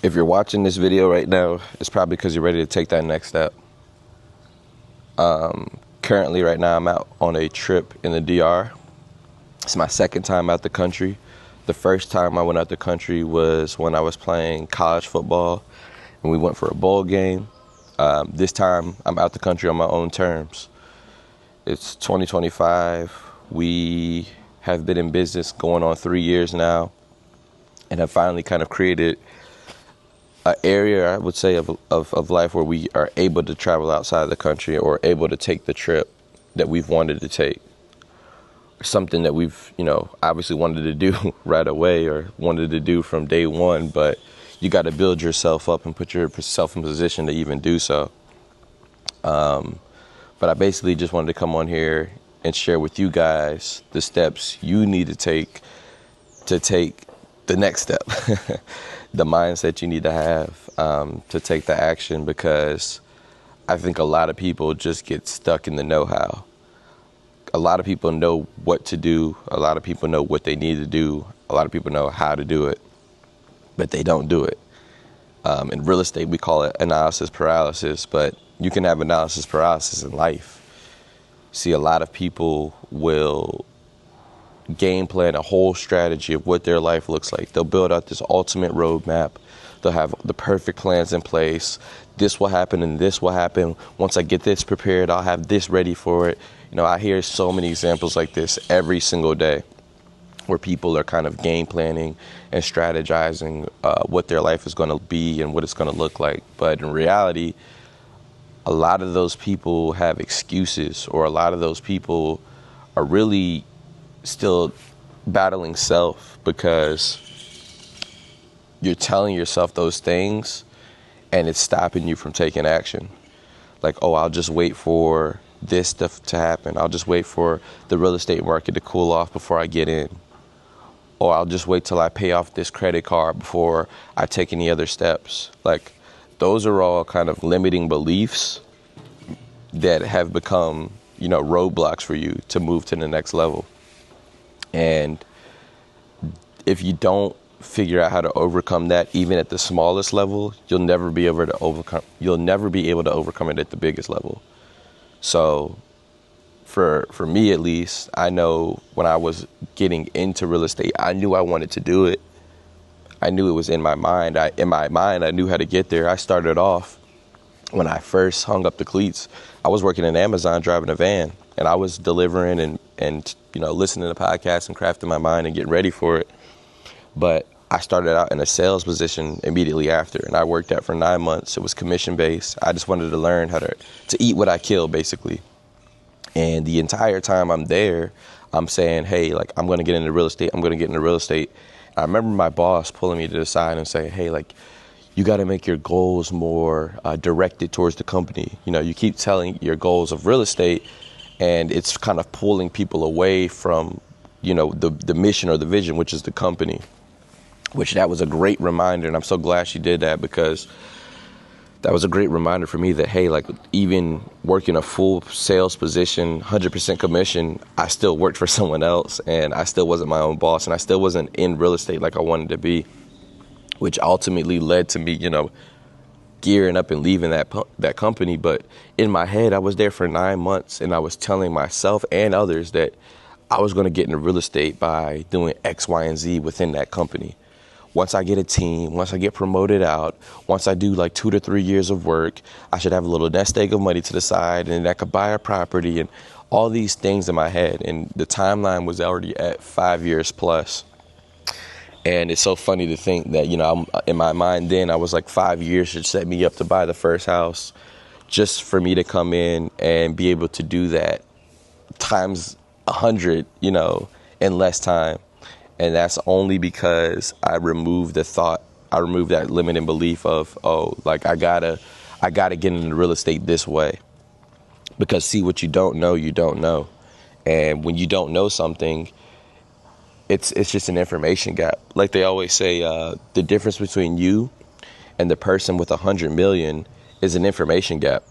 If you're watching this video right now, it's probably because you're ready to take that next step. Currently, right now, I'm out on a trip in the DR. It's my second time out the country. The first time I went out the country was when I was playing college football, and we went for a bowl game. This time, I'm out the country on my own terms. It's 2025. We have been in business going on 3 years now, and have finally kind of created an area, I would say, of life where we are able to travel outside of the country or able to take the trip that we've wanted to take. Something that we've, obviously wanted to do right away or wanted to do from day one, but you got to build yourself up and put yourself in position to even do so. But I basically just wanted to come on here and share with you guys the steps you need to take the next step, the mindset you need to have to take the action, because I think a lot of people just get stuck in the know-how. A lot of people know what to do. A lot of people know what they need to do. A lot of people know how to do it, but they don't do it. In real estate, we call it analysis paralysis, but you can have analysis paralysis in life. See, a lot of people will game plan a whole strategy of what their life looks like. They'll build out this ultimate roadmap. They'll have the perfect plans in place. This will happen and this will happen. Once I get this prepared, I'll have this ready for it. I hear so many examples like this every single day where people are kind of game planning and strategizing what their life is going to be and what it's going to look like. But in reality, a lot of those people have excuses, or a lot of those people are really still battling self, because you're telling yourself those things and it's stopping you from taking action. Like, oh, I'll just wait for this stuff to happen. I'll just wait for the real estate market to cool off before I get in. Or I'll just wait till I pay off this credit card before I take any other steps. Like, those are all kind of limiting beliefs that have become, roadblocks for you to move to the next level. And if you don't figure out how to overcome that, even at the smallest level, you'll never be able to overcome it at the biggest level. So for me, at least, I know when I was getting into real estate, I knew I wanted to do it. I knew it was in my mind. I knew how to get there. I started off when I first hung up the cleats. I was working in Amazon driving a van, and I was delivering and listening to podcasts and crafting my mind and getting ready for it. But I started out in a sales position immediately after, and I worked that for 9 months. It was commission-based. I just wanted to learn how to eat what I kill, basically. And the entire time I'm there, I'm saying, hey, like, I'm going to get into real estate. I'm going to get into real estate. I remember my boss pulling me to the side and saying, hey, like, you got to make your goals more directed towards the company. You keep telling your goals of real estate, and it's kind of pulling people away from, the mission or the vision, which is the company. Which that was a great reminder, and I'm so glad she did that, because that was a great reminder for me that, hey, like, even working a full sales position, 100% commission, I still worked for someone else, and I still wasn't my own boss, and I still wasn't in real estate like I wanted to be, which ultimately led to me, gearing up and leaving that company. But in my head, I was there for 9 months, and I was telling myself and others that I was going to get into real estate by doing X, Y, and Z within that company. Once I get a team, once I get promoted out, once I do like 2 to 3 years of work, I should have a little nest egg of money to the side, and I could buy a property, and all these things in my head. And the timeline was already at 5 years plus. And it's so funny to think that, I'm, in my mind then, I was like 5 years should set me up to buy the first house, just for me to come in and be able to do that times 100, in less time. And that's only because I removed that limiting belief of, oh, like, I gotta get into real estate this way. Because see, what you don't know, you don't know. And when you don't know something, it's just an information gap. Like they always say, the difference between you and the person with 100 million is an information gap.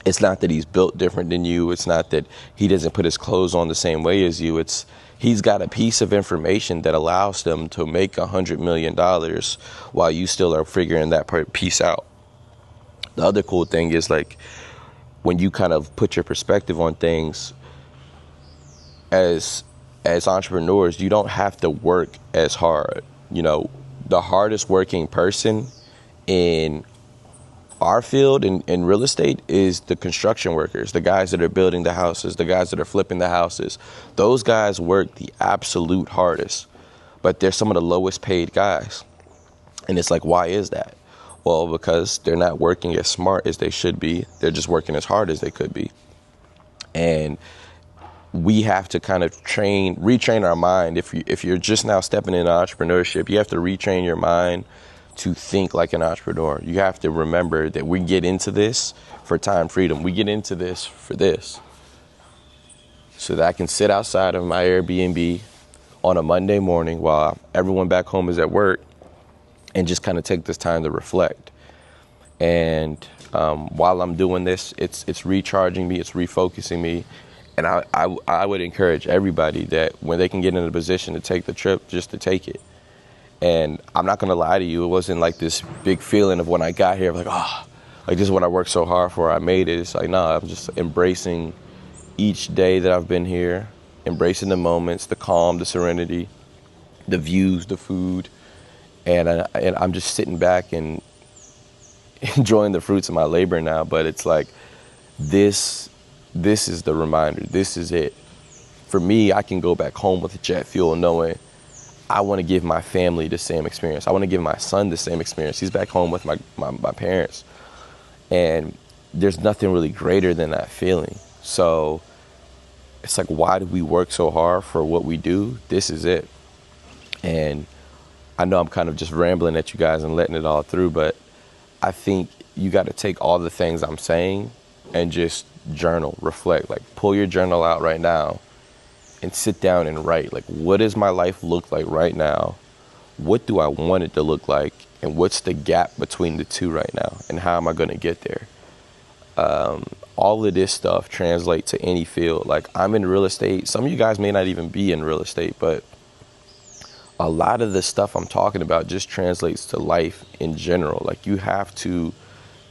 It's not that he's built different than you. It's not that he doesn't put his clothes on the same way as you. It's he's got a piece of information that allows them to make $100 million while you still are figuring that piece out. The other cool thing is, like, when you kind of put your perspective on things as entrepreneurs, you don't have to work as hard. You know, the hardest working person in our field in real estate is the construction workers, the guys that are building the houses, the guys that are flipping the houses. Those guys work the absolute hardest, but they're some of the lowest paid guys. And it's like, why is that? Well, because they're not working as smart as they should be. They're just working as hard as they could be. And we have to kind of retrain our mind. If you're just now stepping into entrepreneurship, you have to retrain your mind to think like an entrepreneur. You have to remember that we get into this for time freedom. We get into this for this. So that I can sit outside of my Airbnb on a Monday morning while everyone back home is at work and just kind of take this time to reflect. And while I'm doing this, it's recharging me, it's refocusing me. And I would encourage everybody that when they can get in a position to take the trip, just to take it. And I'm not going to lie to you, it wasn't like this big feeling of when I got here, like, oh, like this is what I worked so hard for, I made it. It's like, no, I'm just embracing each day that I've been here, embracing the moments, the calm, the serenity, the views, the food. And I'm just sitting back and enjoying the fruits of my labor now. But it's like, this is the reminder. This is it. For me, I can go back home with jet fuel knowing I want to give my family the same experience. I want to give my son the same experience. He's back home with my parents. And there's nothing really greater than that feeling. So it's like, why do we work so hard for what we do? This is it. And I know I'm kind of just rambling at you guys and letting it all through, but I think you got to take all the things I'm saying and just journal, reflect, like pull your journal out right now and sit down and write, like, what does my life look like right now? What do I want it to look like? And what's the gap between the two right now? And how am I going to get there? All of this stuff translates to any field. Like, I'm in real estate. Some of you guys may not even be in real estate, but a lot of the stuff I'm talking about just translates to life in general. Like, you have to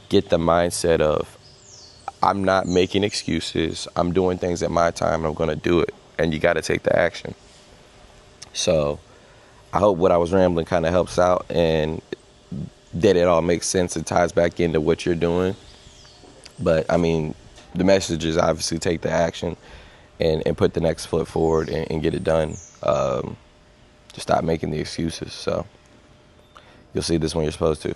get the mindset of, I'm not making excuses. I'm doing things at my time and I'm going to do it. And you got to take the action. So I hope what I was rambling kind of helps out and that it all makes sense and ties back into what you're doing. But I mean, the message is obviously take the action and put the next foot forward and get it done. Just stop making the excuses. So you'll see this when you're supposed to.